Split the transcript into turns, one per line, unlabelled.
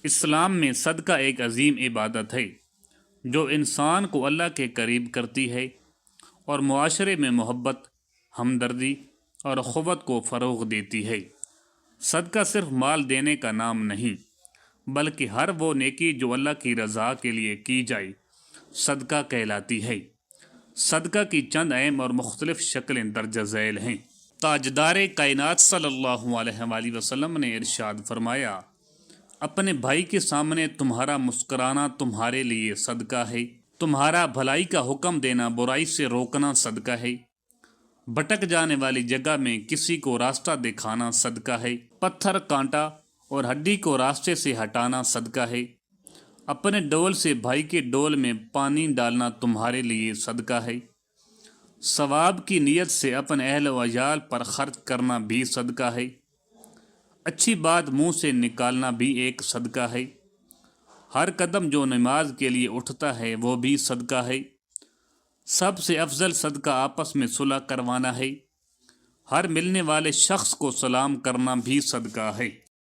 اسلام میں صدقہ ایک عظیم عبادت ہے جو انسان کو اللہ کے قریب کرتی ہے اور معاشرے میں محبت، ہمدردی اور اخوت کو فروغ دیتی ہے۔ صدقہ صرف مال دینے کا نام نہیں، بلکہ ہر وہ نیکی جو اللہ کی رضا کے لیے کی جائے صدقہ کہلاتی ہے۔ صدقہ کی چند اہم اور مختلف شکلیں درج ذیل ہیں۔ تاجدار کائنات صلی اللہ علیہ وآلہ وسلم نے ارشاد فرمایا، اپنے بھائی کے سامنے تمہارا مسکرانا تمہارے لیے صدقہ ہے، تمہارا بھلائی کا حکم دینا، برائی سے روکنا صدقہ ہے، بھٹک جانے والی جگہ میں کسی کو راستہ دکھانا صدقہ ہے، پتھر، کانٹا اور ہڈی کو راستے سے ہٹانا صدقہ ہے، اپنے ڈول سے بھائی کے ڈول میں پانی ڈالنا تمہارے لیے صدقہ ہے، ثواب کی نیت سے اپنے اہل و عیال پر خرچ کرنا بھی صدقہ ہے، اچھی بات منہ سے نکالنا بھی ایک صدقہ ہے، ہر قدم جو نماز کے لیے اٹھتا ہے وہ بھی صدقہ ہے، سب سے افضل صدقہ آپس میں صلح کروانا ہے، ہر ملنے والے شخص کو سلام کرنا بھی صدقہ ہے۔